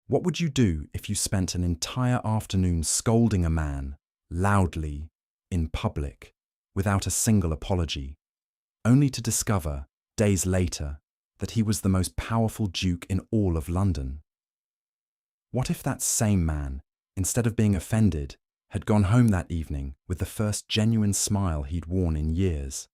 What would you do if you spent an entire afternoon scolding a man, loudly, in public, without a single apology, only to discover, days later, that he was the most powerful duke in all of London? What if that same man, instead of being offended, had gone home that evening with the first genuine smile he'd worn in years?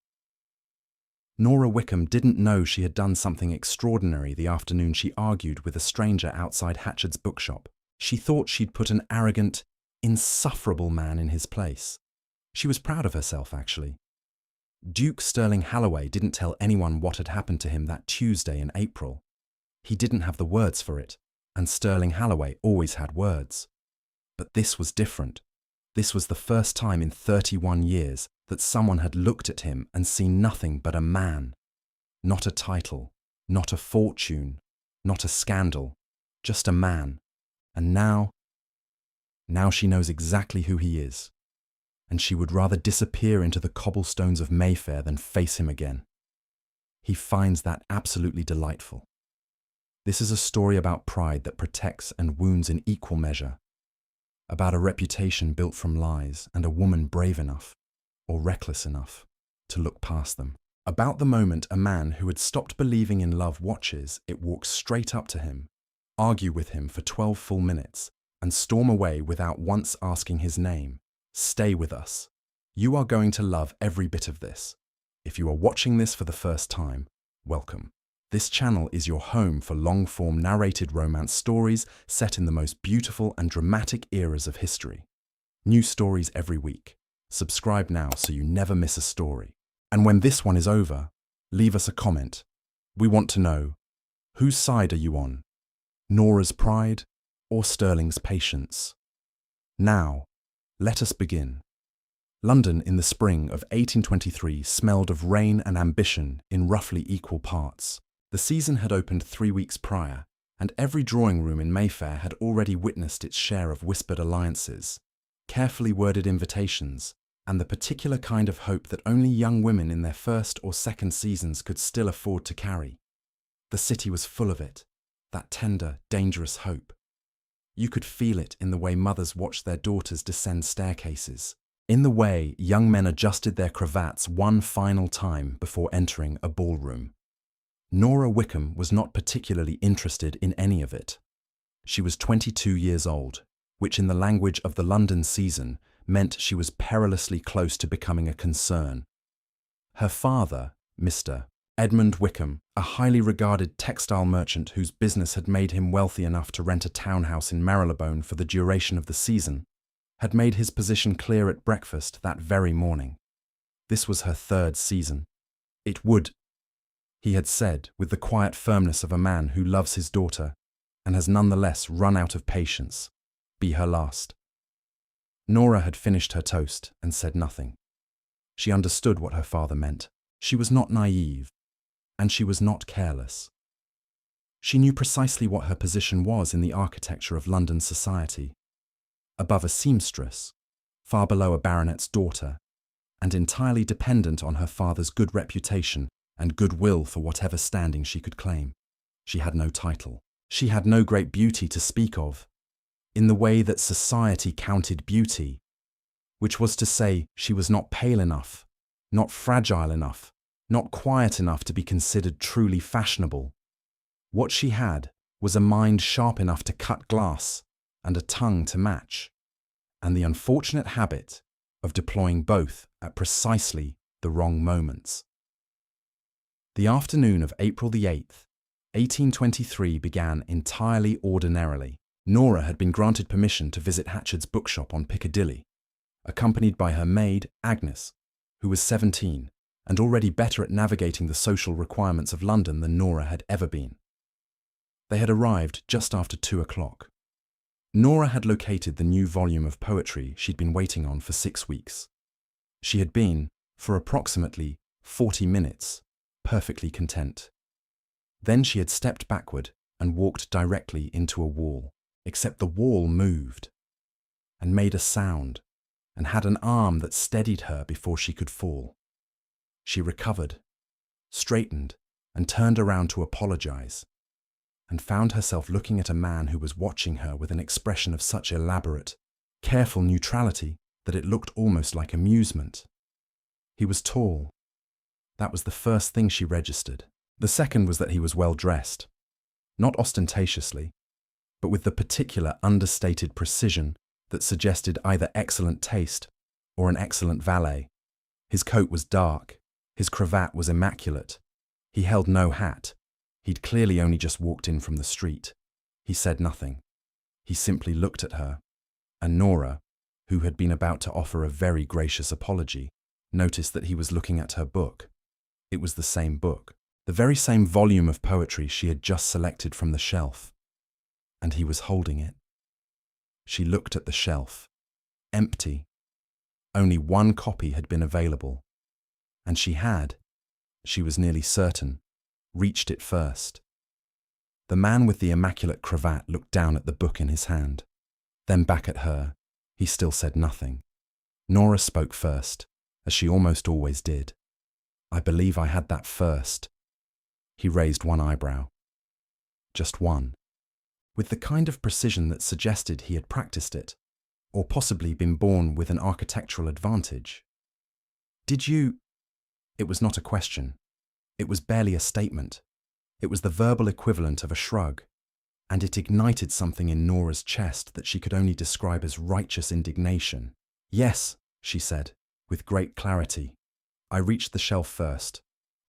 Nora Wickham didn't know she had done something extraordinary the afternoon she argued with a stranger outside Hatchard's bookshop. She thought she'd put an arrogant, insufferable man in his place. She was proud of herself, actually. Duke Sterling Halloway didn't tell anyone what had happened to him that Tuesday in April. He didn't have the words for it, and Sterling Halloway always had words. But this was different. This was the first time in 31 years that someone had looked at him and seen nothing but a man. Not a title, not a fortune, not a scandal, just a man. And now she knows exactly who he is. And she would rather disappear into the cobblestones of Mayfair than face him again. He finds that absolutely delightful. This is a story about pride that protects and wounds in equal measure, about a reputation built from lies and a woman brave enough, or reckless enough, to look past them. About the moment a man who had stopped believing in love watches it walk straight up to him, argue with him for 12 full minutes, and storm away without once asking his name. Stay with us. You are going to love every bit of this. If you are watching this for the first time, welcome. This channel is your home for long-form narrated romance stories set in the most beautiful and dramatic eras of history. New stories every week. Subscribe now so you never miss a story. And when this one is over, leave us a comment. We want to know, whose side are you on? Nora's pride or Sterling's patience? Now, let us begin. London in the spring of 1823 smelled of rain and ambition in roughly equal parts. The season had opened 3 weeks prior, and every drawing room in Mayfair had already witnessed its share of whispered alliances, carefully worded invitations, and the particular kind of hope that only young women in their first or second seasons could still afford to carry. The city was full of it, that tender, dangerous hope. You could feel it in the way mothers watched their daughters descend staircases, in the way young men adjusted their cravats one final time before entering a ballroom. Nora Wickham was not particularly interested in any of it. She was 22 years old, which in the language of the London season meant she was perilously close to becoming a concern. Her father, Mr. Edmund Wickham, a highly regarded textile merchant whose business had made him wealthy enough to rent a townhouse in Marylebone for the duration of the season, had made his position clear at breakfast that very morning. This was her third season. It would, he had said with the quiet firmness of a man who loves his daughter and has nonetheless run out of patience, be her last. Nora had finished her toast and said nothing. She understood what her father meant. She was not naive, and she was not careless. She knew precisely what her position was in the architecture of London society. Above a seamstress, far below a baronet's daughter, and entirely dependent on her father's good reputation and goodwill for whatever standing she could claim. She had no title. She had no great beauty to speak of, in the way that society counted beauty, which was to say she was not pale enough, not fragile enough, not quiet enough to be considered truly fashionable. What she had was a mind sharp enough to cut glass and a tongue to match, and the unfortunate habit of deploying both at precisely the wrong moments. The afternoon of April the 8th, 1823 began entirely ordinarily. Nora had been granted permission to visit Hatchard's bookshop on Piccadilly, accompanied by her maid, Agnes, who was 17 and already better at navigating the social requirements of London than Nora had ever been. They had arrived just after 2 o'clock. Nora had located the new volume of poetry she'd been waiting on for 6 weeks. She had been, for approximately 40 minutes, perfectly content. Then she had stepped backward and walked directly into a wall, except the wall moved and made a sound and had an arm that steadied her before she could fall. She recovered, straightened, and turned around to apologize. and found herself looking at a man who was watching her with an expression of such elaborate, careful neutrality that it looked almost like amusement. He was tall. That was the first thing she registered. The second was that he was well dressed, not ostentatiously, but with the particular understated precision that suggested either excellent taste or an excellent valet. His coat was dark, his cravat was immaculate. He held no hat. He'd clearly only just walked in from the street. He said nothing. He simply looked at her, and Nora, who had been about to offer a very gracious apology, noticed that he was looking at her book. It was the same book, the very same volume of poetry she had just selected from the shelf. And he was holding it. She looked at the shelf. Empty. Only one copy had been available. And she was nearly certain, reached it first. The man with the immaculate cravat looked down at the book in his hand, then back at her. He still said nothing. Nora spoke first, as she almost always did. "I believe I had that first." He raised one eyebrow. Just one. With the kind of precision that suggested he had practiced it, or possibly been born with an architectural advantage. "Did you—" It was not a question. It was barely a statement. It was the verbal equivalent of a shrug, and it ignited something in Nora's chest that she could only describe as righteous indignation. "Yes," she said, with great clarity. "I reached the shelf first.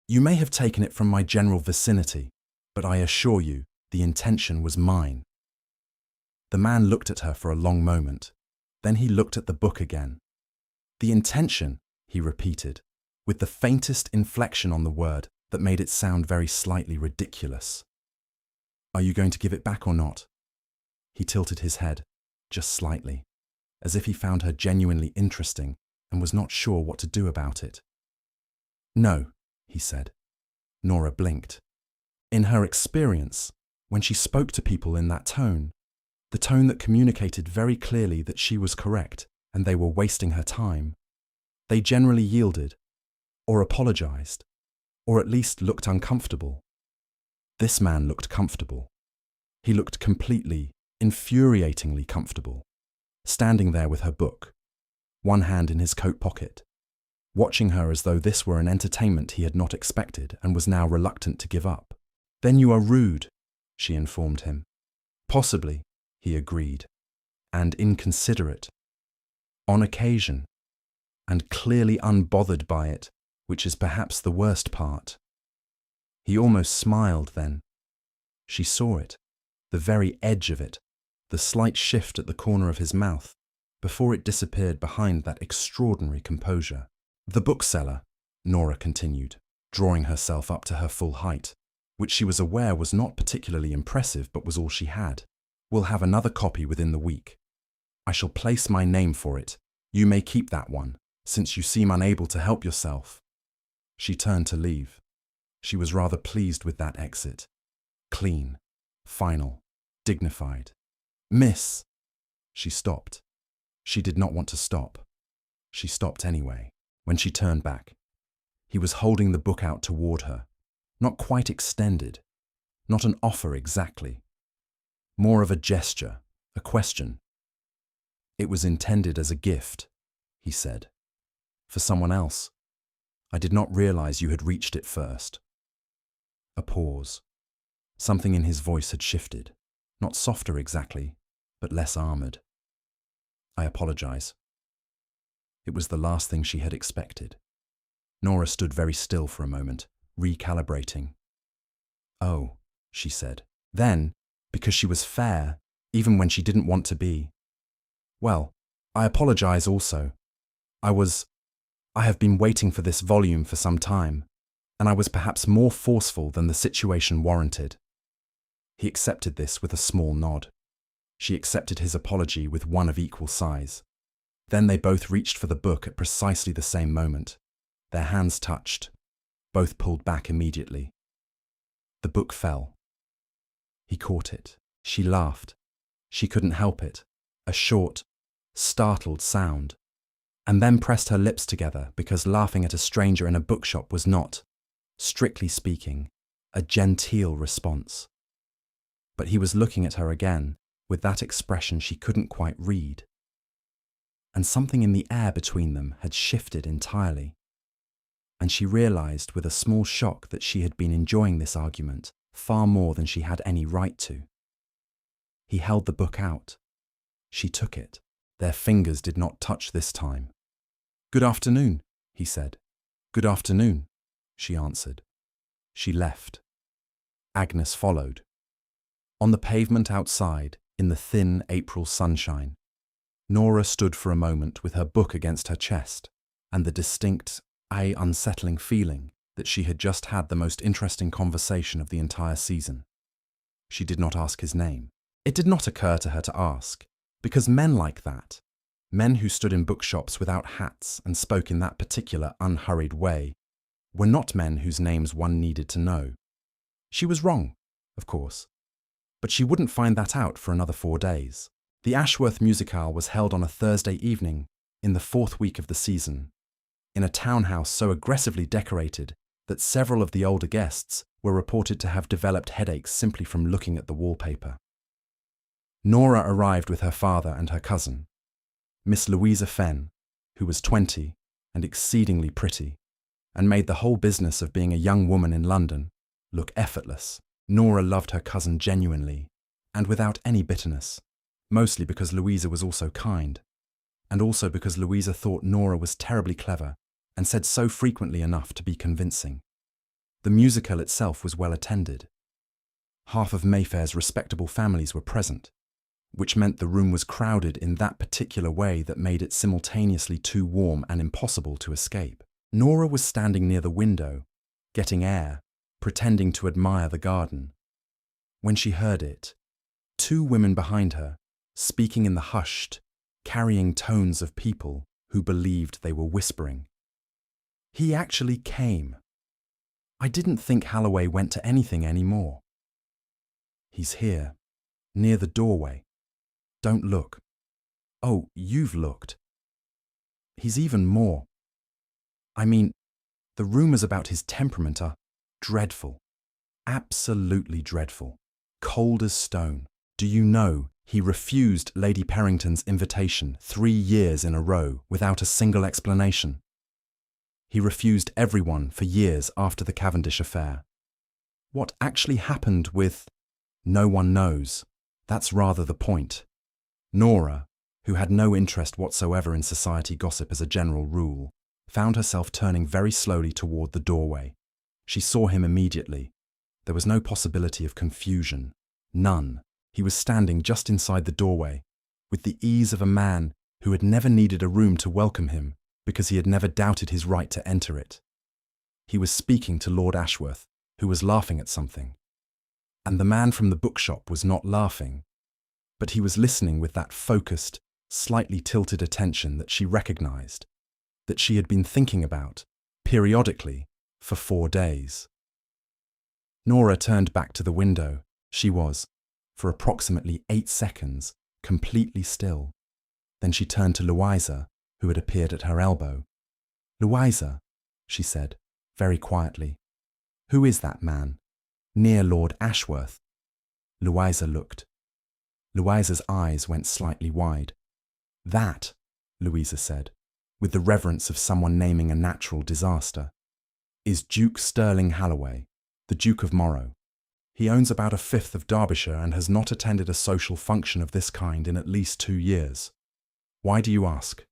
You may have taken it from my general vicinity, but I assure you, the intention was mine." The man looked at her for a long moment. Then he looked at the book again. "The intention," he repeated, with the faintest inflection on the word that made it sound very slightly ridiculous. "Are you going to give it back or not?" He tilted his head, just slightly, as if he found her genuinely interesting and was not sure what to do about it. "No," he said. Nora blinked. In her experience, when she spoke to people in that tone, the tone that communicated very clearly that she was correct and they were wasting her time, they generally yielded, or apologized, or at least looked uncomfortable. This man looked comfortable. He looked completely, infuriatingly comfortable, standing there with her book, one hand in his coat pocket, watching her as though this were an entertainment he had not expected and was now reluctant to give up. "Then you are rude," she informed him. "Possibly," he agreed, "and inconsiderate. On occasion, and clearly unbothered by it, which is perhaps the worst part." He almost smiled then. She saw it, the very edge of it, the slight shift at the corner of his mouth, before it disappeared behind that extraordinary composure. "The bookseller," Nora continued, drawing herself up to her full height, which she was aware was not particularly impressive but was all she had, "will have another copy within the week. I shall place my name for it. You may keep that one, since you seem unable to help yourself." She turned to leave. She was rather pleased with that exit. Clean, final, dignified. "Miss!" She stopped. She did not want to stop. She stopped anyway. When she turned back, he was holding the book out toward her, not quite extended, not an offer exactly, more of a gesture, a question. "It was intended as a gift," he said. "For someone else. I did not realize you had reached it first." A pause. Something in his voice had shifted, not softer exactly, but less armored. "I apologize." It was the last thing she had expected. Nora stood very still for a moment, recalibrating. "Oh," she said. Then, because she was fair, even when she didn't want to be, "Well, I apologize also. I have been waiting for this volume for some time, and I was perhaps more forceful than the situation warranted." He accepted this with a small nod. She accepted his apology with one of equal size. Then they both reached for the book at precisely the same moment. Their hands touched. Both pulled back immediately. The book fell. He caught it. She laughed. She couldn't help it. A short, startled sound. And then pressed her lips together because laughing at a stranger in a bookshop was not, strictly speaking, a genteel response. But he was looking at her again, with that expression she couldn't quite read. And something in the air between them had shifted entirely. And she realized with a small shock that she had been enjoying this argument far more than she had any right to. He held the book out. She took it. Their fingers did not touch this time. "Good afternoon," he said. "Good afternoon," she answered. She left. Agnes followed. On the pavement outside, in the thin April sunshine, Nora stood for a moment with her book against her chest and the distinct, unsettling feeling that she had just had the most interesting conversation of the entire season. She did not ask his name. It did not occur to her to ask, because men like that, men who stood in bookshops without hats and spoke in that particular unhurried way, were not men whose names one needed to know. She was wrong, of course, but she wouldn't find that out for another 4 days. The Ashworth musicale was held on a Thursday evening in the 4th week of the season, in a townhouse so aggressively decorated that several of the older guests were reported to have developed headaches simply from looking at the wallpaper. Nora arrived with her father and her cousin, Miss Louisa Fenn, who was 20 and exceedingly pretty, and made the whole business of being a young woman in London look effortless. Nora loved her cousin genuinely and without any bitterness, mostly because Louisa was also kind, and also because Louisa thought Nora was terribly clever and said so frequently enough to be convincing. The musical itself was well attended. Half of Mayfair's respectable families were present, which meant the room was crowded in that particular way that made it simultaneously too warm and impossible to escape. Nora was standing near the window, getting air, pretending to admire the garden, when she heard it. 2 women behind her, speaking in the hushed, carrying tones of people who believed they were whispering. "He actually came. I didn't think Halloway went to anything anymore. He's here, near the doorway. Don't look. Oh, you've looked. He's even more. I mean, the rumors about his temperament are dreadful. Absolutely dreadful. Cold as stone. Do you know he refused Lady Perrington's invitation 3 years in a row without a single explanation? He refused everyone for years after the Cavendish affair. What actually happened with... No one knows. That's rather the point. Nora, who had no interest whatsoever in society gossip as a general rule, found herself turning very slowly toward the doorway. She saw him immediately. There was no possibility of confusion. None. He was standing just inside the doorway, with the ease of a man who had never needed a room to welcome him because he had never doubted his right to enter it. He was speaking to Lord Ashworth, who was laughing at something. And the man from the bookshop was not laughing, but he was listening with that focused, slightly tilted attention that she recognized, that she had been thinking about, periodically, for 4 days. Nora turned back to the window. She was, for approximately 8 seconds, completely still. Then she turned to Louisa, who had appeared at her elbow. "Louisa," she said, very quietly, "who is that man? Near Lord Ashworth?" Louisa looked. Louisa's eyes went slightly wide. "That," Louisa said, with the reverence of someone naming a natural disaster, "is Duke Sterling Halloway, the Duke of Morrow. He owns about 1/5 of Derbyshire and has not attended a social function of this kind in at least 2 years. Why do you ask?"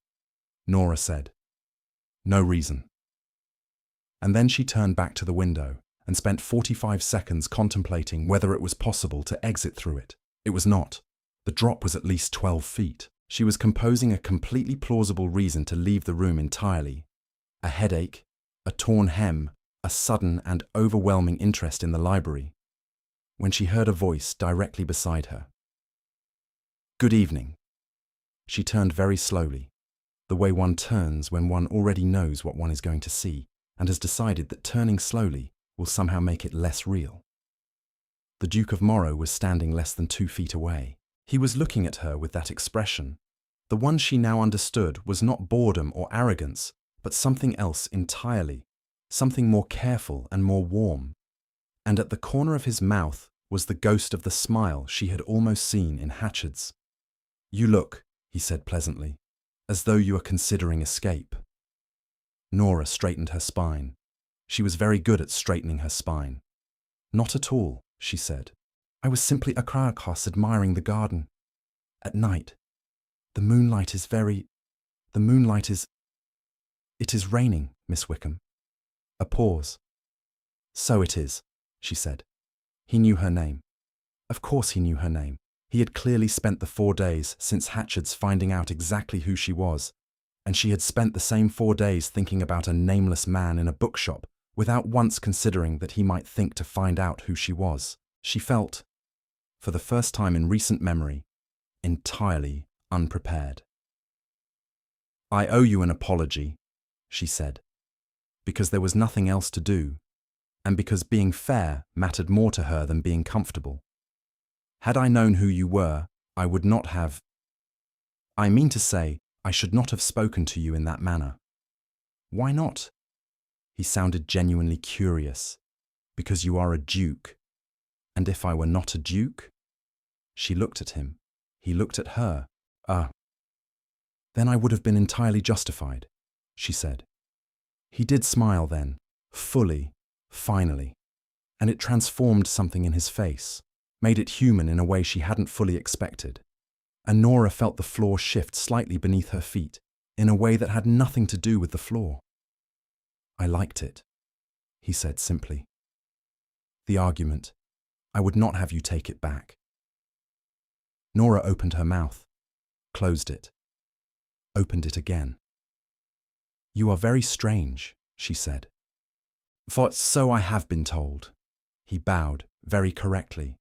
Nora said, "No reason." And then she turned back to the window and spent 45 seconds contemplating whether it was possible to exit through it. It was not. The drop was at least 12 feet. She was composing a completely plausible reason to leave the room entirely. A headache, a torn hem, a sudden and overwhelming interest in the library, when she heard a voice directly beside her. "Good evening." She turned very slowly, the way one turns when one already knows what one is going to see and has decided that turning slowly will somehow make it less real. The Duke of Morrow was standing less than 2 feet away. He was looking at her with that expression. The one she now understood was not boredom or arrogance, but something else entirely, something more careful and more warm. And at the corner of his mouth was the ghost of the smile she had almost seen in Hatchard's. "You look," he said pleasantly, "as though you are considering escape." Nora straightened her spine. She was very good at straightening her spine. "Not at all," she said. "I was simply across admiring the garden. At night. The moonlight is It is raining, Miss Wickham." A pause. "So it is," she said. He knew her name. Of course he knew her name. He had clearly spent the 4 days since Hatchard's finding out exactly who she was, and she had spent the same 4 days thinking about a nameless man in a bookshop without once considering that he might think to find out who she was. She felt, for the first time in recent memory, entirely unprepared. "I owe you an apology," she said, because there was nothing else to do, and because being fair mattered more to her than being comfortable. "Had I known who you were, I would not have. I mean to say, I should not have spoken to you in that manner." "Why not?" He sounded genuinely curious. "Because you are a duke. And if I were not a duke?" She looked at him. He looked at her. Then I would have been entirely justified," she said. He did smile then, fully, finally, and it transformed something in his face, made it human in a way she hadn't fully expected. And Nora felt the floor shift slightly beneath her feet, in a way that had nothing to do with the floor. "I liked it," he said simply. "The argument. I would not have you take it back." Nora opened her mouth, closed it, opened it again. "You are very strange," she said. "For so I have been told." He bowed, very correctly.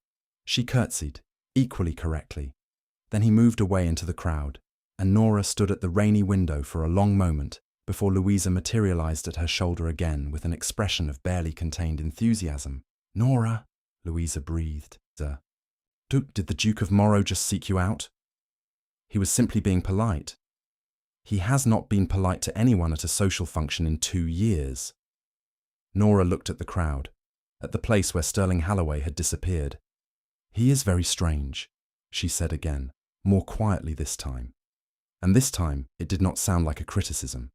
She curtsied, equally correctly. Then he moved away into the crowd, and Nora stood at the rainy window for a long moment before Louisa materialized at her shoulder again with an expression of barely contained enthusiasm. "Nora," Louisa breathed. Did the Duke of Morrow just seek you out?" "He was simply being polite." "He has not been polite to anyone at a social function in 2 years." Nora looked at the crowd, at the place where Sterling Halloway had disappeared. "He is very strange," she said again, more quietly this time. And this time it did not sound like a criticism.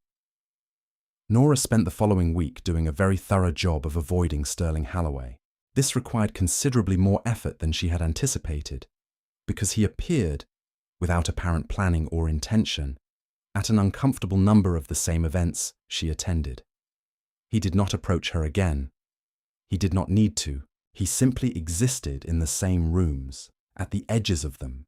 Nora spent the following week doing a very thorough job of avoiding Sterling Halloway. This required considerably more effort than she had anticipated, because he appeared, without apparent planning or intention, at an uncomfortable number of the same events she attended. He did not approach her again. He did not need to. He simply existed in the same rooms, at the edges of them,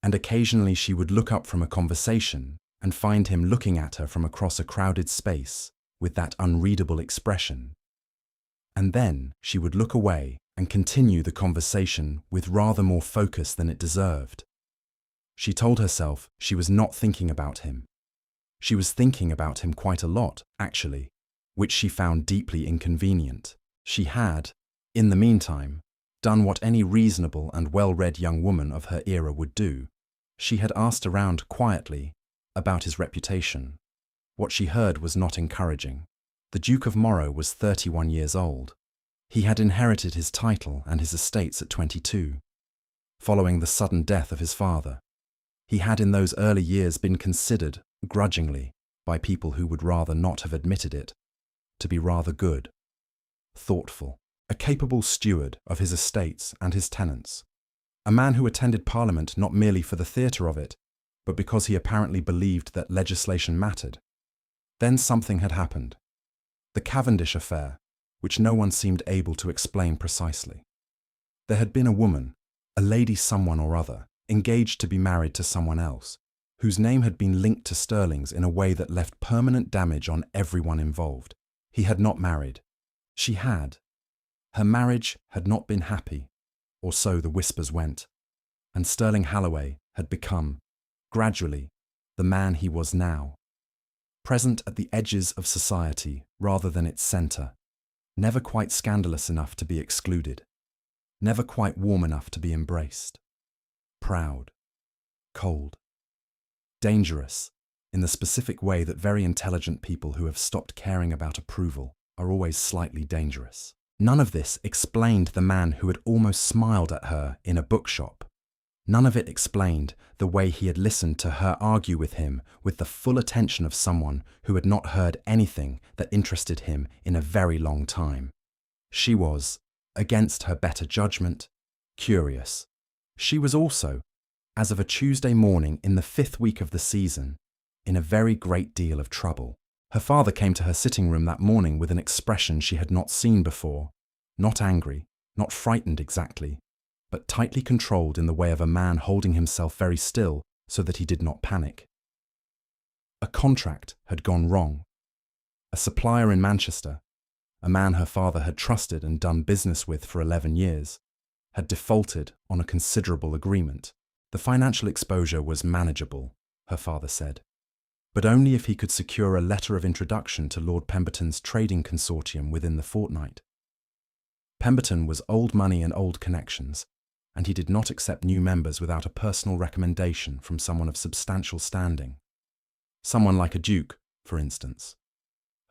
and occasionally she would look up from a conversation and find him looking at her from across a crowded space with that unreadable expression. And then she would look away and continue the conversation with rather more focus than it deserved. She told herself she was not thinking about him. She was thinking about him quite a lot, actually, which she found deeply inconvenient. She had, in the meantime, done what any reasonable and well-read young woman of her era would do. She had asked around quietly about his reputation. What she heard was not encouraging. The Duke of Morrow was 31 years old. He had inherited his title and his estates at 22, following the sudden death of his father. He had in those early years been considered, grudgingly, by people who would rather not have admitted it, to be rather good, thoughtful, a capable steward of his estates and his tenants, a man who attended Parliament not merely for the theatre of it, but because he apparently believed that legislation mattered. Then something had happened. The Cavendish affair, which no one seemed able to explain precisely. There had been a woman, a lady someone or other, engaged to be married to someone else, whose name had been linked to Sterling's in a way that left permanent damage on everyone involved. He had not married. She had. Her marriage had not been happy, or so the whispers went, and Sterling Halloway had become, gradually, the man he was now. Present at the edges of society rather than its centre, never quite scandalous enough to be excluded, never quite warm enough to be embraced. Proud, cold, dangerous, in the specific way that very intelligent people who have stopped caring about approval are always slightly dangerous. None of this explained the man who had almost smiled at her in a bookshop. None of it explained the way he had listened to her argue with him with the full attention of someone who had not heard anything that interested him in a very long time. She was, against her better judgment, curious. She was also, as of a Tuesday morning in the 5th week of the season, in a very great deal of trouble. Her father came to her sitting room that morning with an expression she had not seen before, not angry, not frightened exactly, but tightly controlled in the way of a man holding himself very still so that he did not panic. A contract had gone wrong. A supplier in Manchester, a man her father had trusted and done business with for 11 years, had defaulted on a considerable agreement. The financial exposure was manageable, her father said, but only if he could secure a letter of introduction to Lord Pemberton's trading consortium within the fortnight. Pemberton was old money and old connections, and he did not accept new members without a personal recommendation from someone of substantial standing. Someone like a duke, for instance.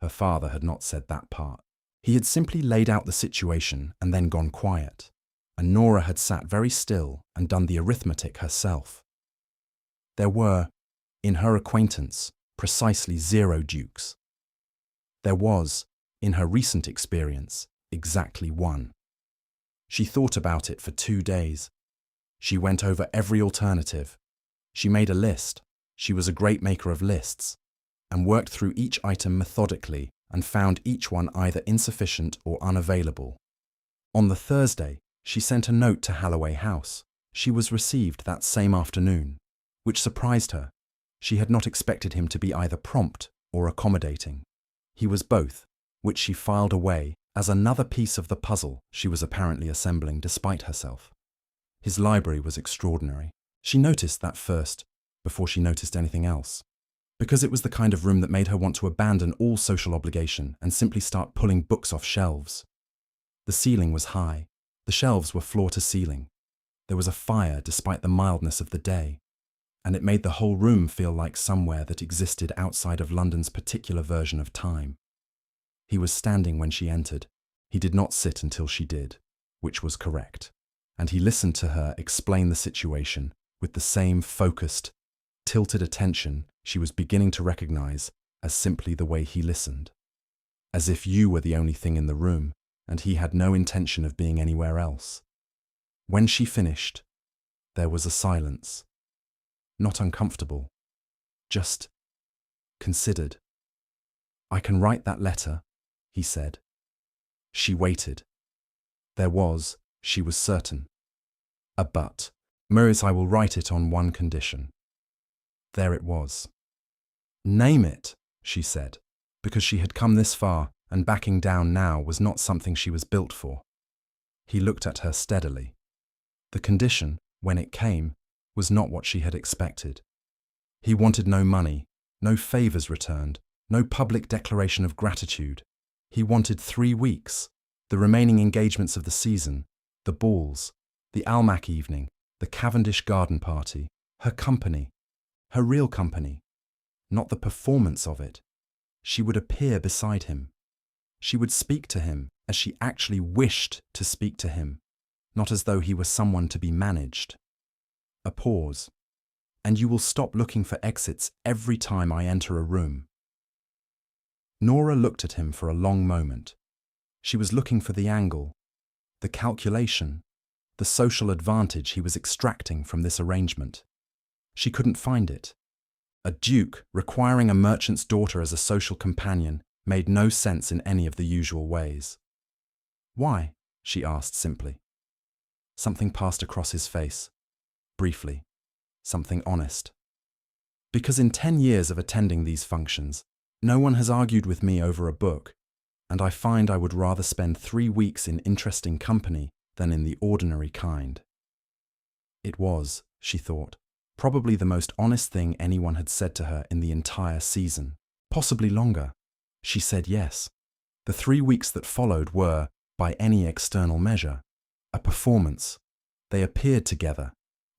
Her father had not said that part. He had simply laid out the situation and then gone quiet, and Nora had sat very still and done the arithmetic herself. There were, in her acquaintance, precisely 0 dukes. There was, in her recent experience, exactly 1. She thought about it for 2 days. She went over every alternative. She made a list. She was a great maker of lists, and worked through each item methodically and found each one either insufficient or unavailable. On the Thursday, she sent a note to Halloway House. She was received that same afternoon, which surprised her. She had not expected him to be either prompt or accommodating. He was both, which she filed away as another piece of the puzzle she was apparently assembling despite herself. His library was extraordinary. She noticed that first, before she noticed anything else, because it was the kind of room that made her want to abandon all social obligation and simply start pulling books off shelves. The ceiling was high. The shelves were floor to ceiling. There was a fire despite the mildness of the day, and it made the whole room feel like somewhere that existed outside of London's particular version of time. He was standing when she entered. He did not sit until she did, which was correct, and he listened to her explain the situation with the same focused, tilted attention she was beginning to recognize as simply the way he listened, as if you were the only thing in the room and he had no intention of being anywhere else. When she finished, there was a silence. Not uncomfortable, just considered. "I can write that letter," he said. She waited. There was, she was certain, a but. "Maurice, I will write it on one condition." There it was. "Name it," she said, because she had come this far and backing down now was not something she was built for. He looked at her steadily. The condition, when it came, was not what she had expected. He wanted no money, no favours returned, no public declaration of gratitude. He wanted 3 weeks, the remaining engagements of the season, the balls, the Almack evening, the Cavendish garden party, her company, her real company, not the performance of it. She would appear beside him. She would speak to him as she actually wished to speak to him, not as though he were someone to be managed. A pause, and you will stop looking for exits every time I enter a room. Nora looked at him for a long moment. She was looking for the angle, the calculation, the social advantage he was extracting from this arrangement. She couldn't find it. A duke requiring a merchant's daughter as a social companion made no sense in any of the usual ways. "Why?" she asked simply. Something passed across his face. Briefly, something honest. "Because in 10 years of attending these functions, no one has argued with me over a book, and I find I would rather spend 3 weeks in interesting company than in the ordinary kind." It was, she thought, probably the most honest thing anyone had said to her in the entire season, possibly longer. She said yes. The 3 weeks that followed were, by any external measure, a performance. They appeared together.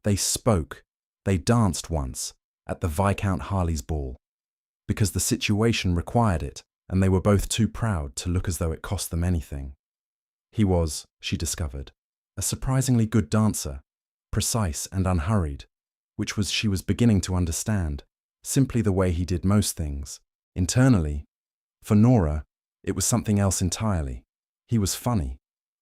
They spoke. They danced once, at the Viscount Harley's ball, because the situation required it, and they were both too proud to look as though it cost them anything. He was, she discovered, a surprisingly good dancer, precise and unhurried, which was she was beginning to understand, simply the way he did most things. Internally, for Nora, it was something else entirely. He was funny,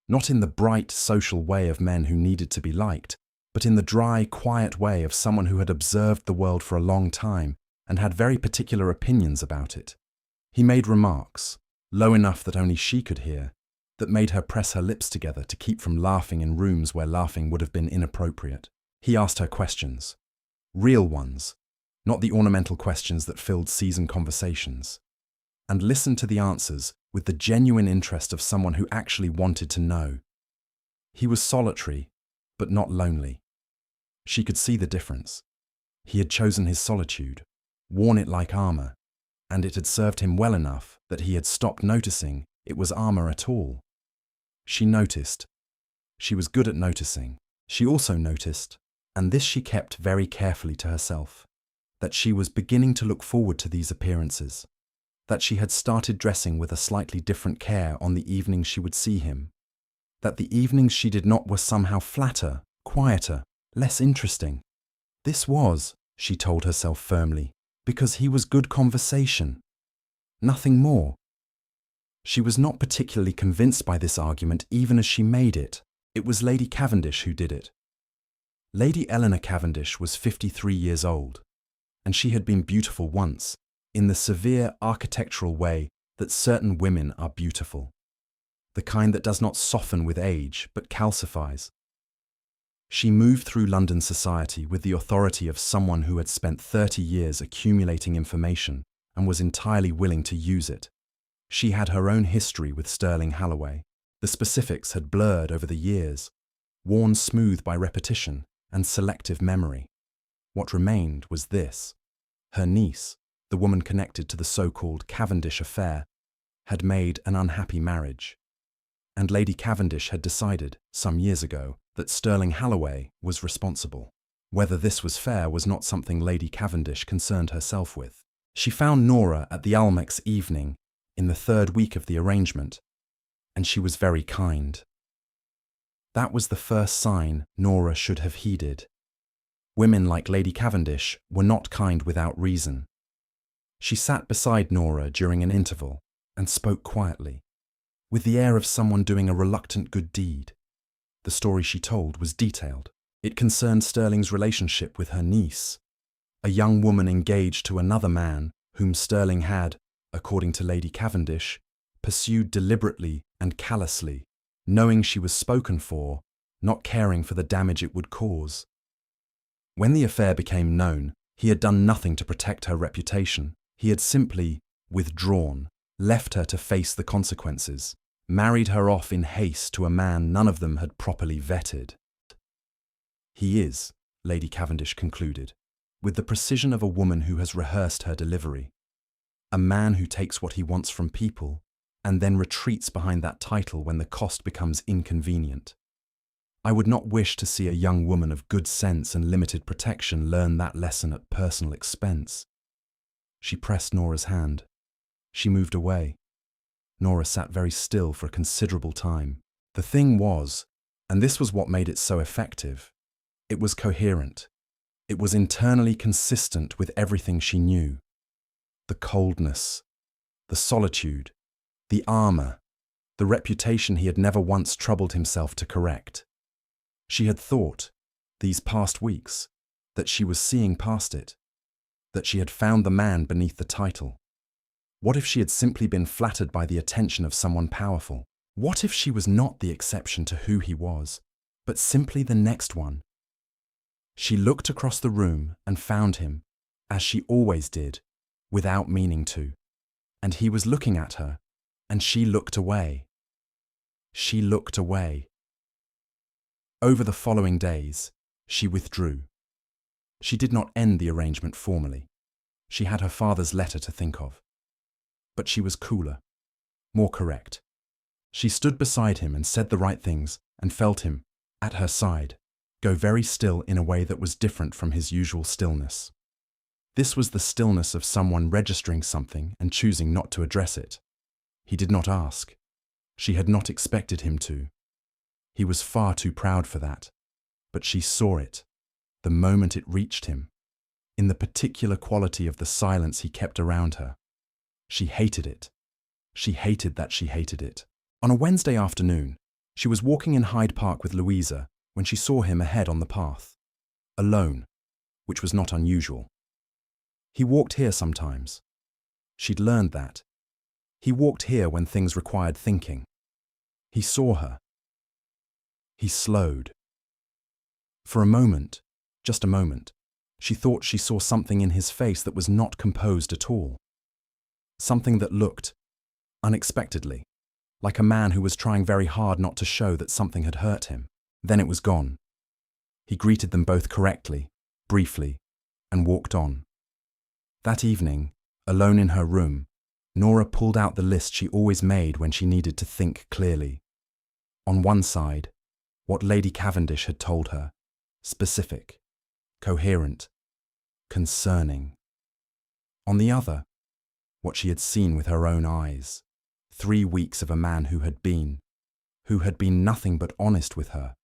not in the bright, social way of men who needed to be liked, but in the dry, quiet way of someone who had observed the world for a long time and had very particular opinions about it. He made remarks, low enough that only she could hear, that made her press her lips together to keep from laughing in rooms where laughing would have been inappropriate. He asked her questions, real ones, not the ornamental questions that filled seasoned conversations, and listened to the answers with the genuine interest of someone who actually wanted to know. He was solitary, but not lonely. She could see the difference. He had chosen his solitude, worn it like armor, and it had served him well enough that he had stopped noticing it was armor at all. She noticed. She was good at noticing. She also noticed, and this she kept very carefully to herself, that she was beginning to look forward to these appearances, that she had started dressing with a slightly different care on the evenings she would see him, that the evenings she did not were somehow flatter, quieter, less interesting. This was, she told herself firmly, because he was good conversation. Nothing more. She was not particularly convinced by this argument even as she made it. It was Lady Cavendish who did it. Lady Eleanor Cavendish was 53 years old, and she had been beautiful once, in the severe architectural way that certain women are beautiful, the kind that does not soften with age but calcifies. She moved through London society with the authority of someone who had spent 30 years accumulating information and was entirely willing to use it. She had her own history with Sterling Halloway. The specifics had blurred over the years, worn smooth by repetition and selective memory. What remained was this. Her niece, the woman connected to the so-called Cavendish affair, had made an unhappy marriage. And Lady Cavendish had decided, some years ago, that Sterling Halloway was responsible. Whether this was fair was not something Lady Cavendish concerned herself with. She found Nora at the Almack's evening, in the third week of the arrangement, and she was very kind. That was the first sign Nora should have heeded. Women like Lady Cavendish were not kind without reason. She sat beside Nora during an interval and spoke quietly, with the air of someone doing a reluctant good deed. The story she told was detailed. It concerned Sterling's relationship with her niece, a young woman engaged to another man whom Sterling had, according to Lady Cavendish, pursued deliberately and callously, knowing she was spoken for, not caring for the damage it would cause. When the affair became known, he had done nothing to protect her reputation. He had simply withdrawn, left her to face the consequences, married her off in haste to a man none of them had properly vetted. He is, Lady Cavendish concluded, with the precision of a woman who has rehearsed her delivery, a man who takes what he wants from people and then retreats behind that title when the cost becomes inconvenient. I would not wish to see a young woman of good sense and limited protection learn that lesson at personal expense. She pressed Nora's hand. She moved away. Nora sat very still for a considerable time. The thing was, and this was what made it so effective, it was coherent. It was internally consistent with everything she knew. The coldness, the solitude, the armor, the reputation he had never once troubled himself to correct. She had thought, these past weeks, that she was seeing past it, that she had found the man beneath the title. What if she had simply been flattered by the attention of someone powerful? What if she was not the exception to who he was, but simply the next one? She looked across the room and found him, as she always did, without meaning to. And he was looking at her, and she looked away. She looked away. Over the following days, she withdrew. She did not end the arrangement formally. She had her father's letter to think of. But she was cooler, more correct. She stood beside him and said the right things and felt him, at her side, go very still in a way that was different from his usual stillness. This was the stillness of someone registering something and choosing not to address it. He did not ask. She had not expected him to. He was far too proud for that. But she saw it, the moment it reached him, in the particular quality of the silence he kept around her. She hated it. She hated that she hated it. On a Wednesday afternoon, she was walking in Hyde Park with Louisa when she saw him ahead on the path, alone, which was not unusual. He walked here sometimes. She'd learned that. He walked here when things required thinking. He saw her. He slowed. For a moment, just a moment, she thought she saw something in his face that was not composed at all. Something that looked, unexpectedly, like a man who was trying very hard not to show that something had hurt him. Then it was gone. He greeted them both correctly, briefly, and walked on. That evening, alone in her room, Nora pulled out the list she always made when she needed to think clearly. On one side, what Lady Cavendish had told her, specific, coherent, concerning. On the other, what she had seen with her own eyes, 3 weeks of a man who had been nothing but honest with her,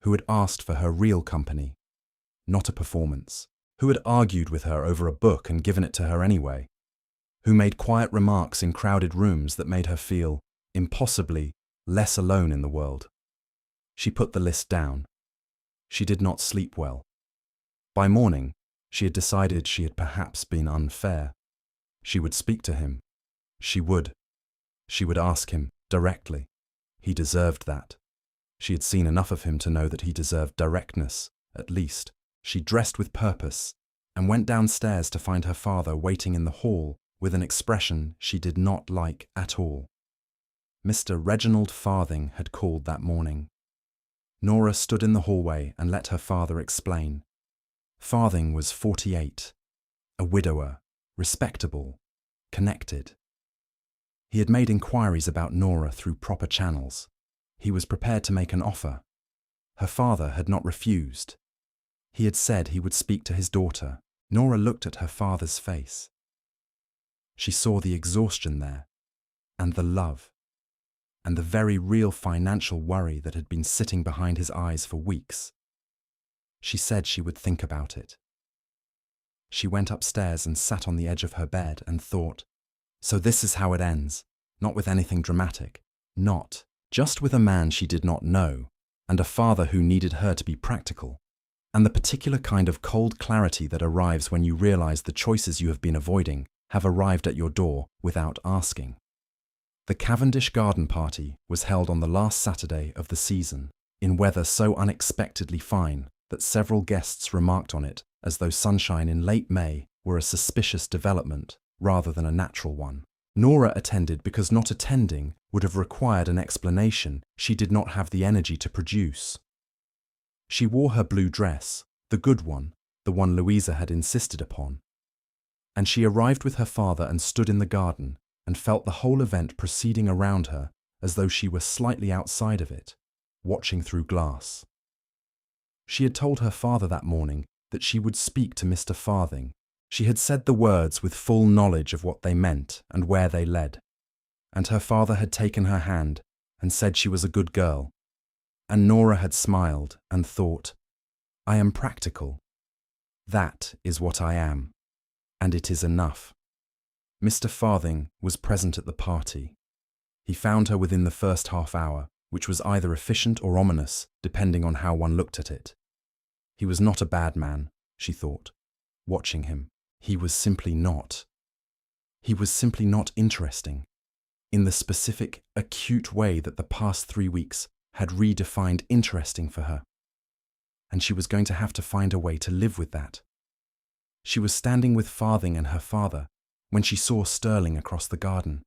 who had asked for her real company, not a performance, who had argued with her over a book and given it to her anyway, who made quiet remarks in crowded rooms that made her feel, impossibly, less alone in the world. She put the list down. She did not sleep well. By morning, she had decided she had perhaps been unfair. She would speak to him. She would ask him directly. He deserved that. She had seen enough of him to know that he deserved directness, at least. She dressed with purpose and went downstairs to find her father waiting in the hall with an expression she did not like at all. Mr. Reginald Farthing had called that morning. Nora stood in the hallway and let her father explain. Farthing was 48, a widower, respectable, connected. He had made inquiries about Nora through proper channels. He was prepared to make an offer. Her father had not refused. He had said he would speak to his daughter. Nora looked at her father's face. She saw the exhaustion there, and the love, and the very real financial worry that had been sitting behind his eyes for weeks. She said she would think about it. She went upstairs and sat on the edge of her bed and thought, so this is how it ends, not with anything dramatic, not, just with a man she did not know, and a father who needed her to be practical, and the particular kind of cold clarity that arrives when you realize the choices you have been avoiding have arrived at your door without asking. The Cavendish garden party was held on the last Saturday of the season, in weather so unexpectedly fine that several guests remarked on it as though sunshine in late May were a suspicious development rather than a natural one. Nora attended because not attending would have required an explanation she did not have the energy to produce. She wore her blue dress, the good one, the one Louisa had insisted upon. And she arrived with her father and stood in the garden and felt the whole event proceeding around her as though she were slightly outside of it, watching through glass. She had told her father that morning that she would speak to Mr. Farthing. She had said the words with full knowledge of what they meant and where they led. And her father had taken her hand and said she was a good girl. And Nora had smiled and thought, I am practical. That is what I am. And it is enough. Mr. Farthing was present at the party. He found her within the first half hour, which was either efficient or ominous, depending on how one looked at it. He was not a bad man, she thought, watching him. He was simply not. He was simply not interesting, in the specific, acute way that the past 3 weeks had redefined interesting for her. And she was going to have to find a way to live with that. She was standing with Farthing and her father when she saw Sterling across the garden.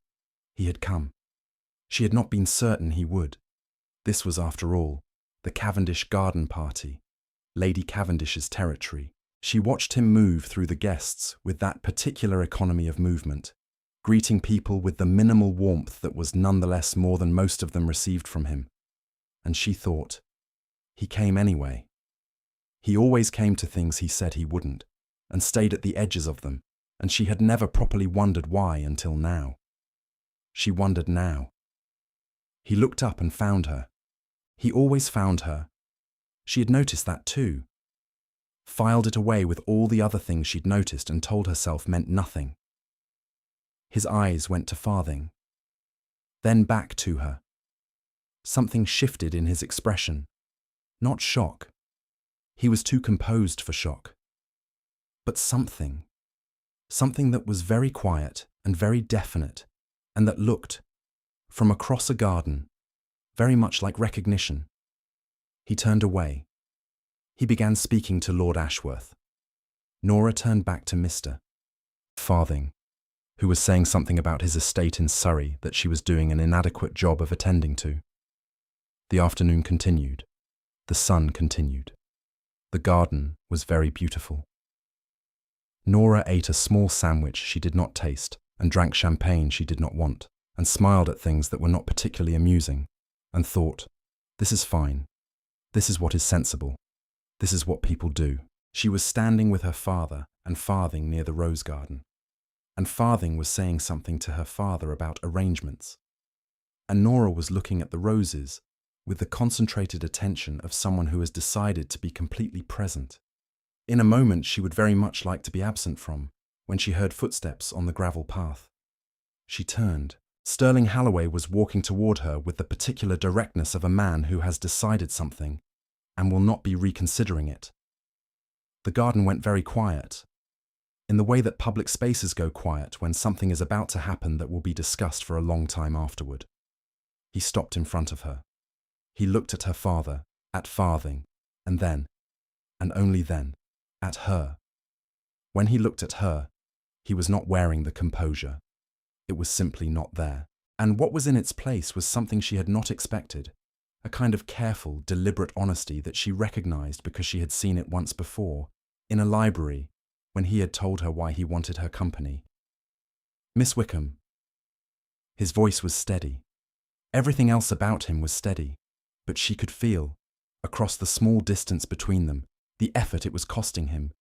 He had come. She had not been certain he would. This was, after all, the Cavendish garden party, Lady Cavendish's territory. She watched him move through the guests with that particular economy of movement, greeting people with the minimal warmth that was nonetheless more than most of them received from him. And she thought, he came anyway. He always came to things he said he wouldn't, and stayed at the edges of them, and she had never properly wondered why until now. She wondered now. He looked up and found her. He always found her. She had noticed that too. Filed it away with all the other things she'd noticed and told herself meant nothing. His eyes went to Farthing. Then back to her. Something shifted in his expression. Not shock. He was too composed for shock. But something. Something that was very quiet and very definite, and that looked, from across a garden, very much like recognition. He turned away. He began speaking to Lord Ashworth. Nora turned back to Mr. Farthing, who was saying something about his estate in Surrey that she was doing an inadequate job of attending to. The afternoon continued. The sun continued. The garden was very beautiful. Nora ate a small sandwich she did not taste and drank champagne she did not want, and smiled at things that were not particularly amusing, and thought, this is fine. This is what is sensible. This is what people do. She was standing with her father and Farthing near the rose garden, and Farthing was saying something to her father about arrangements, and Nora was looking at the roses with the concentrated attention of someone who has decided to be completely present. In a moment she would very much like to be absent from, when she heard footsteps on the gravel path. She turned. Sterling Halloway was walking toward her with the particular directness of a man who has decided something and will not be reconsidering it. The garden went very quiet, in the way that public spaces go quiet when something is about to happen that will be discussed for a long time afterward. He stopped in front of her. He looked at her father, at Farthing, and then, and only then, at her. When he looked at her, he was not wearing the composure. It was simply not there. And what was in its place was something she had not expected, a kind of careful, deliberate honesty that she recognized because she had seen it once before, in a library, when he had told her why he wanted her company. Miss Wickham. His voice was steady. Everything else about him was steady, but she could feel, across the small distance between them, the effort it was costing him.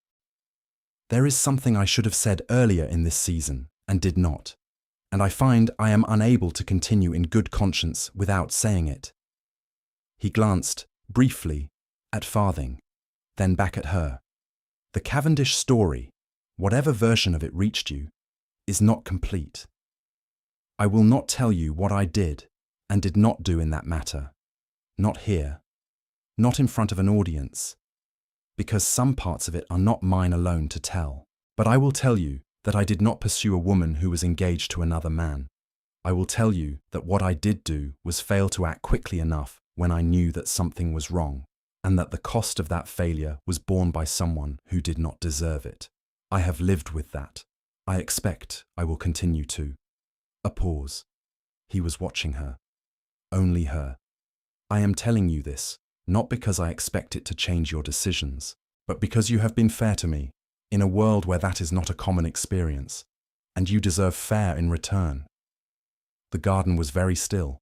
There is something I should have said earlier in this season, and did not, and I find I am unable to continue in good conscience without saying it. He glanced, briefly, at Farthing, then back at her. The Cavendish story, whatever version of it reached you, is not complete. I will not tell you what I did and did not do in that matter. Not here. Not in front of an audience. Because some parts of it are not mine alone to tell. But I will tell you that I did not pursue a woman who was engaged to another man. I will tell you that what I did do was fail to act quickly enough when I knew that something was wrong, and that the cost of that failure was borne by someone who did not deserve it. I have lived with that. I expect I will continue to. A pause. He was watching her. Only her. I am telling you this, not because I expect it to change your decisions, but because you have been fair to me, in a world where that is not a common experience, and you deserve fair in return. The garden was very still.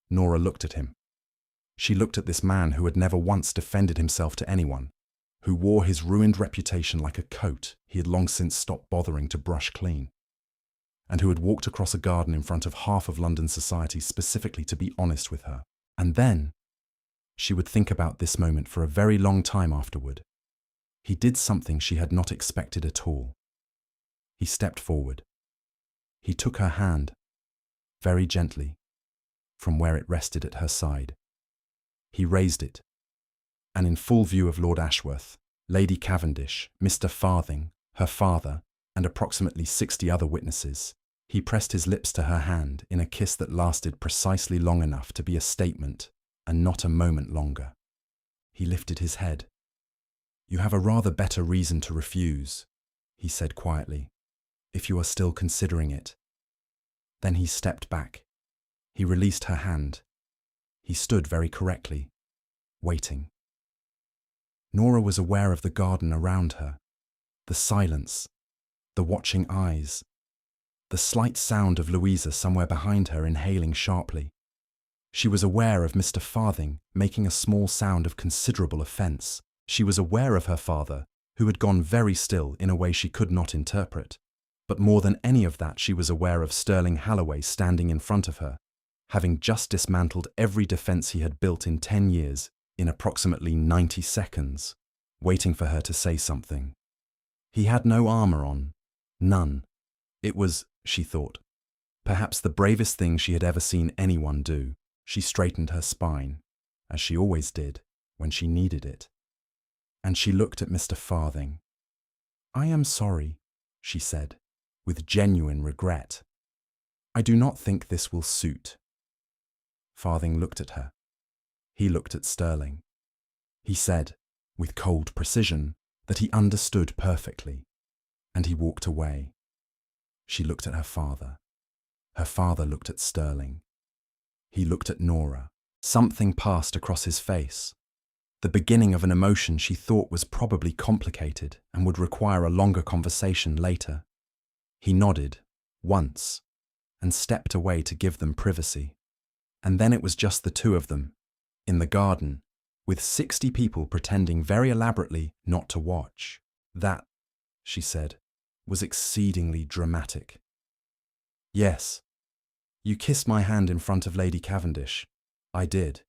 Nora looked at him. She looked at this man who had never once defended himself to anyone, who wore his ruined reputation like a coat he had long since stopped bothering to brush clean, and who had walked across a garden in front of half of London society specifically to be honest with her. And then, she would think about this moment for a very long time afterward. He did something she had not expected at all. He stepped forward. He took her hand, very gently, from where it rested at her side. He raised it, and in full view of Lord Ashworth, Lady Cavendish, Mr. Farthing, her father, and approximately 60 other witnesses, he pressed his lips to her hand in a kiss that lasted precisely long enough to be a statement, and not a moment longer. He lifted his head. "You have a rather better reason to refuse," he said quietly, "if you are still considering it." Then he stepped back. He released her hand. He stood very correctly, waiting. Nora was aware of the garden around her, the silence, the watching eyes, the slight sound of Louisa somewhere behind her inhaling sharply. She was aware of Mr. Farthing making a small sound of considerable offence. She was aware of her father, who had gone very still in a way she could not interpret. But more than any of that, she was aware of Sterling Halloway standing in front of her, having just dismantled every defense he had built in 10 years in approximately 90 seconds, waiting for her to say something. He had no armor on. None. It was, she thought, perhaps the bravest thing she had ever seen anyone do. She straightened her spine, as she always did when she needed it. And she looked at Mr. Farthing. "I am sorry," she said, with genuine regret. "I do not think this will suit." Farthing looked at her. He looked at Sterling. He said, with cold precision, that he understood perfectly, and he walked away. She looked at her father. Her father looked at Sterling. He looked at Nora. Something passed across his face. The beginning of an emotion she thought was probably complicated and would require a longer conversation later. He nodded, once, and stepped away to give them privacy. And then it was just the two of them, in the garden, with 60 people pretending very elaborately not to watch. That, she said, was exceedingly dramatic. "Yes, you kissed my hand in front of Lady Cavendish. I did.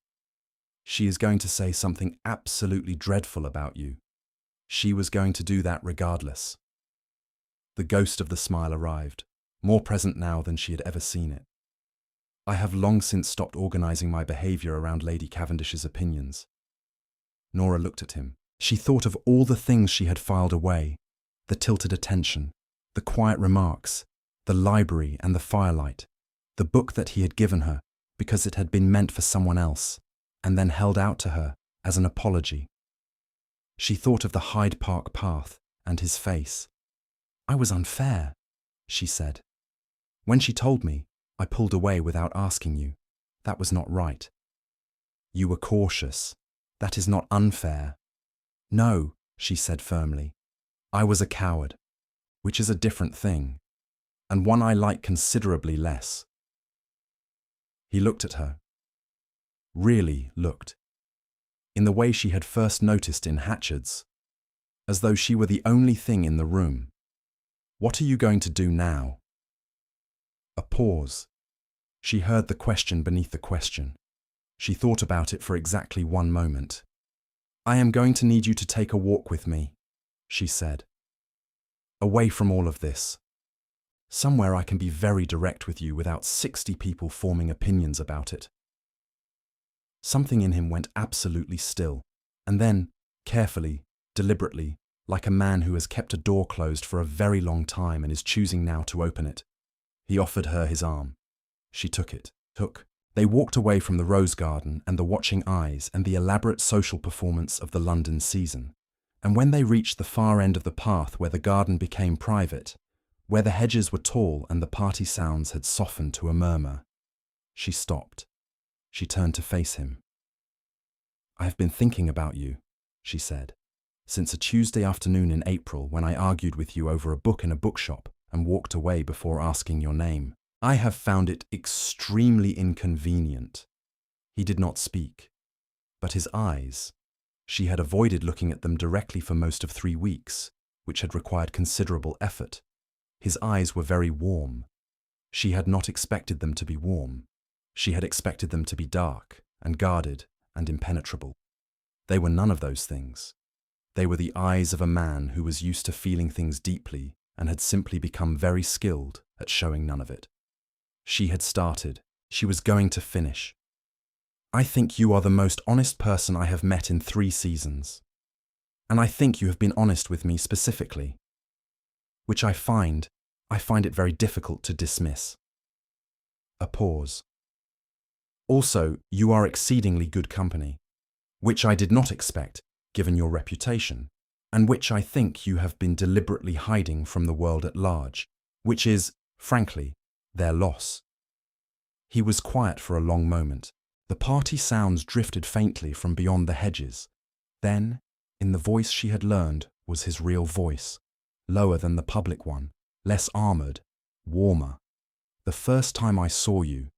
She is going to say something absolutely dreadful about you. She was going to do that regardless." The ghost of the smile arrived, more present now than she had ever seen it. "I have long since stopped organizing my behavior around Lady Cavendish's opinions." Nora looked at him. She thought of all the things she had filed away, the tilted attention, the quiet remarks, the library and the firelight, the book that he had given her because it had been meant for someone else, and then held out to her as an apology. She thought of the Hyde Park path and his face. "I was unfair," she said. "When she told me, I pulled away without asking you. That was not right. You were cautious. That is not unfair." "No," she said firmly. "I was a coward, which is a different thing, and one I like considerably less." He looked at her. Really looked. In the way she had first noticed in Hatchard's, as though she were the only thing in the room. "What are you going to do now?" A pause. She heard the question beneath the question. She thought about it for exactly 1 moment. "I am going to need you to take a walk with me," she said. "Away from all of this. Somewhere I can be very direct with you without 60 people forming opinions about it." Something in him went absolutely still, and then, carefully, deliberately, like a man who has kept a door closed for a very long time and is choosing now to open it, he offered her his arm. She took it. They walked away from the rose garden and the watching eyes and the elaborate social performance of the London season, and when they reached the far end of the path where the garden became private, where the hedges were tall and the party sounds had softened to a murmur, she stopped. She turned to face him. "I have been thinking about you," she said, "since a Tuesday afternoon in April when I argued with you over a book in a bookshop and walked away before asking your name. I have found it extremely inconvenient." He did not speak, but his eyes, she had avoided looking at them directly for most of 3 weeks, which had required considerable effort. His eyes were very warm. She had not expected them to be warm. She had expected them to be dark and guarded and impenetrable. They were none of those things. They were the eyes of a man who was used to feeling things deeply and had simply become very skilled at showing none of it. She had started. She was going to finish. "I think you are the most honest person I have met in 3 seasons. And I think you have been honest with me specifically, which I find it very difficult to dismiss." A pause. "Also, you are exceedingly good company, which I did not expect, given your reputation, and which I think you have been deliberately hiding from the world at large, which is, frankly, their loss." He was quiet for a long moment. The party sounds drifted faintly from beyond the hedges. Then, in the voice she had learned, was his real voice, lower than the public one, less armored, warmer. "The first time I saw you,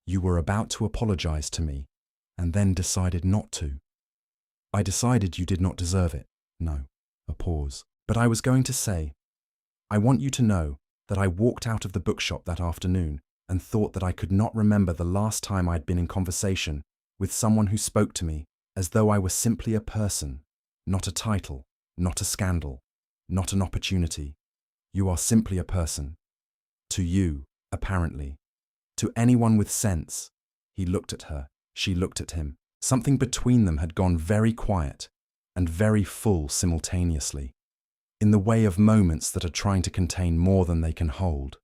you were about to apologize to me, and then decided not to. I decided you did not deserve it." No, a pause. "But I was going to say, I want you to know that I walked out of the bookshop that afternoon and thought that I could not remember the last time I'd been in conversation with someone who spoke to me as though I were simply a person, not a title, not a scandal, not an opportunity. You are simply a person. To you, apparently. To anyone with sense. He looked at her, she looked at him. Something between them had gone very quiet and very full simultaneously, in the way of moments that are trying to contain more than they can hold.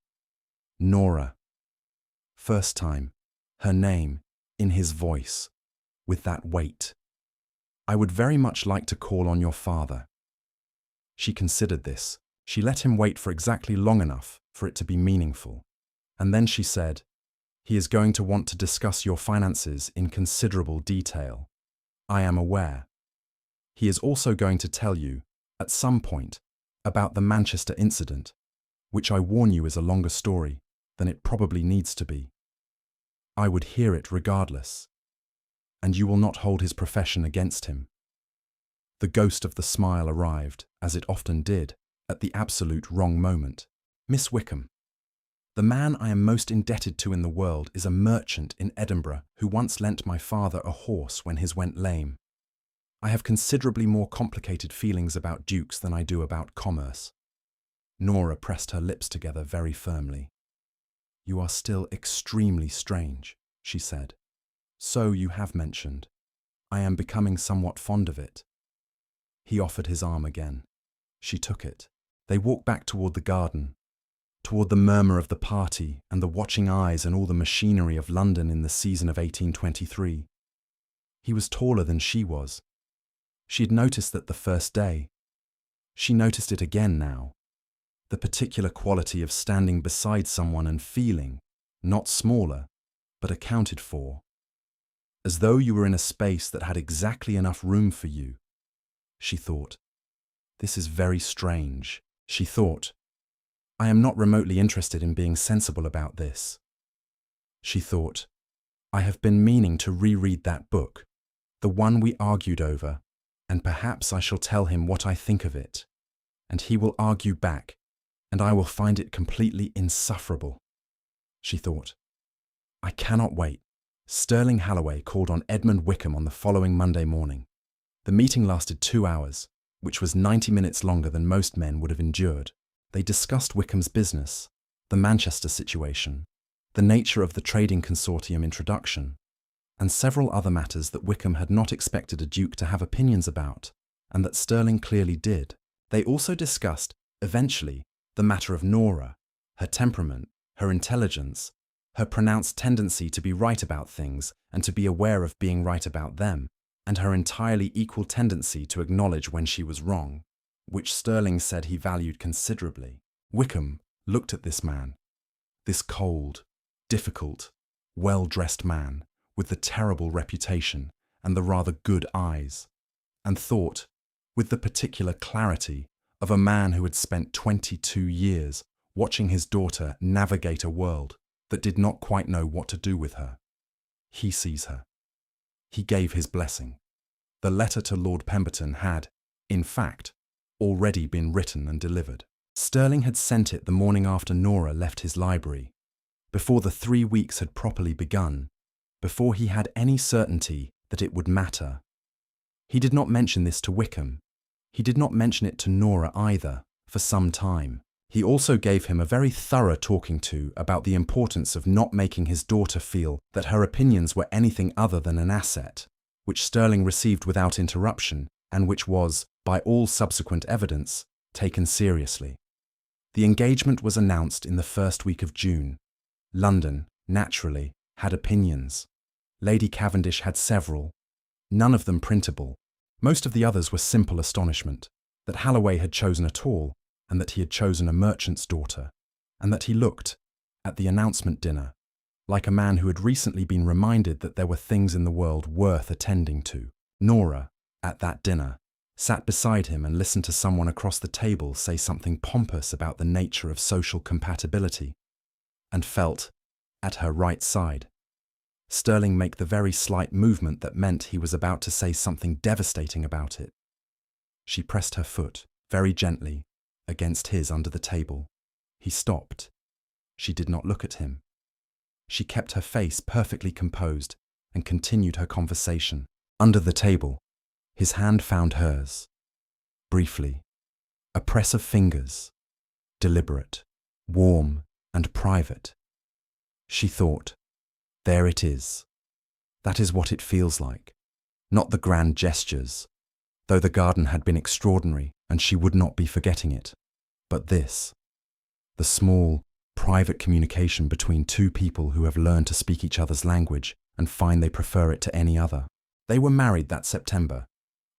Nora. First time, her name, in his voice, with that weight. I would very much like to call on your father. She considered this. She let him wait for exactly long enough for it to be meaningful. And then she said, he is going to want to discuss your finances in considerable detail. I am aware. He is also going to tell you, at some point, about the Manchester incident, which I warn you is a longer story than it probably needs to be. I would hear it regardless, and you will not hold his profession against him. The ghost of the smile arrived, as it often did, at the absolute wrong moment. Miss Wickham. The man I am most indebted to in the world is a merchant in Edinburgh who once lent my father a horse when his went lame. I have considerably more complicated feelings about dukes than I do about commerce. Nora pressed her lips together very firmly. You are still extremely strange, she said. So you have mentioned. I am becoming somewhat fond of it. He offered his arm again. She took it. They walked back toward the garden, toward the murmur of the party and the watching eyes and all the machinery of London in the season of 1823. He was taller than she was. She had noticed that the first day. She noticed it again now. The particular quality of standing beside someone and feeling, not smaller, but accounted for. As though you were in a space that had exactly enough room for you. She thought. This is very strange, she thought. I am not remotely interested in being sensible about this. She thought, I have been meaning to reread that book, the one we argued over, and perhaps I shall tell him what I think of it, and he will argue back, and I will find it completely insufferable. She thought, I cannot wait. Sterling Halloway called on Edmund Wickham on the following Monday morning. The meeting lasted 2 hours, which was 90 minutes longer than most men would have endured. They discussed Wickham's business, the Manchester situation, the nature of the trading consortium introduction, and several other matters that Wickham had not expected a duke to have opinions about, and that Sterling clearly did. They also discussed, eventually, the matter of Nora, her temperament, her intelligence, her pronounced tendency to be right about things and to be aware of being right about them, and her entirely equal tendency to acknowledge when she was wrong, which Sterling said he valued considerably. Wickham looked at this man, this cold, difficult, well-dressed man with the terrible reputation and the rather good eyes, and thought, with the particular clarity of a man who had spent 22 years watching his daughter navigate a world that did not quite know what to do with her. He sees her. He gave his blessing. The letter to Lord Pemberton had, in fact, already been written and delivered. Sterling had sent it the morning after Nora left his library, before the 3 weeks had properly begun, before he had any certainty that it would matter. He did not mention this to Wickham. He did not mention it to Nora either, for some time. He also gave him a very thorough talking to about the importance of not making his daughter feel that her opinions were anything other than an asset, which Sterling received without interruption and which was, by all subsequent evidence, taken seriously. The engagement was announced in the first week of June. London, naturally, had opinions. Lady Cavendish had several, none of them printable. Most of the others were simple astonishment, that Halloway had chosen at all, and that he had chosen a merchant's daughter, and that he looked, at the announcement dinner, like a man who had recently been reminded that there were things in the world worth attending to. Nora, at that dinner, sat beside him and listened to someone across the table say something pompous about the nature of social compatibility, and felt, at her right side, Sterling make the very slight movement that meant he was about to say something devastating about it. She pressed her foot, very gently, against his under the table. He stopped. She did not look at him. She kept her face perfectly composed and continued her conversation. Under the table, his hand found hers. Briefly, a press of fingers, deliberate, warm, and private. She thought, there it is. That is what it feels like. Not the grand gestures, though the garden had been extraordinary and she would not be forgetting it. But this, the small, private communication between two people who have learned to speak each other's language and find they prefer it to any other. They were married that September,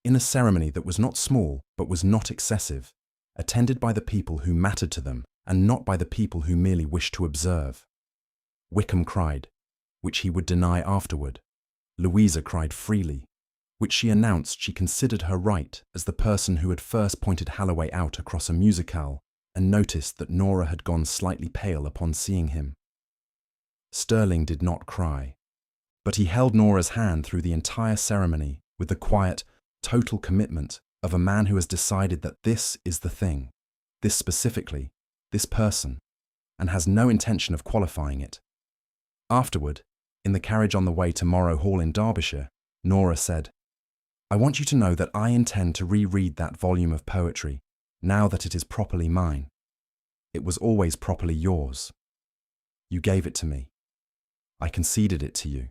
in a ceremony that was not small but was not excessive, attended by the people who mattered to them and not by the people who merely wished to observe. Wickham cried, which he would deny afterward. Louisa cried freely, which she announced she considered her right as the person who had first pointed Halloway out across a musicale and noticed that Nora had gone slightly pale upon seeing him. Sterling did not cry, but he held Nora's hand through the entire ceremony with the quiet, total commitment of a man who has decided that this is the thing, this specifically, this person, and has no intention of qualifying it. Afterward, in the carriage on the way to Morrow Hall in Derbyshire, Nora said, "I want you to know that I intend to reread that volume of poetry now that it is properly mine. It was always properly yours. You gave it to me. I conceded it to you.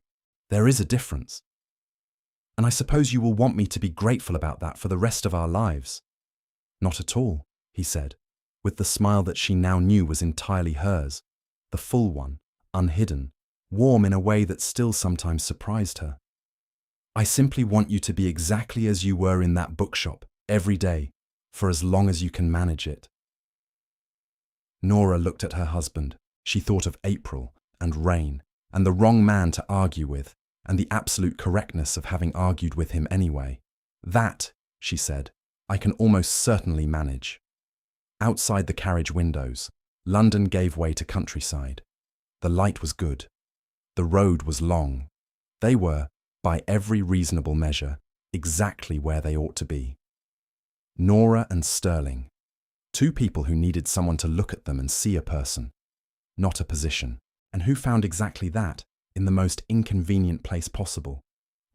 There is a difference. And I suppose you will want me to be grateful about that for the rest of our lives." "Not at all," he said, with the smile that she now knew was entirely hers, the full one, unhidden, warm in a way that still sometimes surprised her. "I simply want you to be exactly as you were in that bookshop, every day, for as long as you can manage it." Nora looked at her husband. She thought of April and rain and the wrong man to argue with and the absolute correctness of having argued with him anyway. "That," she said, "I can almost certainly manage." Outside the carriage windows, London gave way to countryside. The light was good. The road was long. They were, by every reasonable measure, exactly where they ought to be. Nora and Sterling, two people who needed someone to look at them and see a person, not a position, and who found exactly that in the most inconvenient place possible.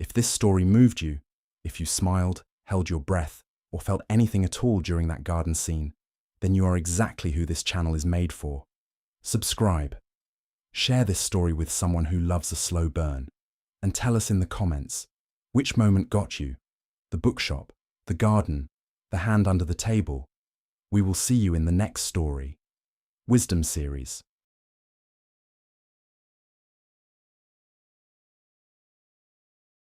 If this story moved you, if you smiled, held your breath, or felt anything at all during that garden scene, then you are exactly who this channel is made for. Subscribe. Share this story with someone who loves a slow burn, and tell us in the comments which moment got you: the bookshop, the garden, the hand under the table. We will see you in the next story. Wisdom Series.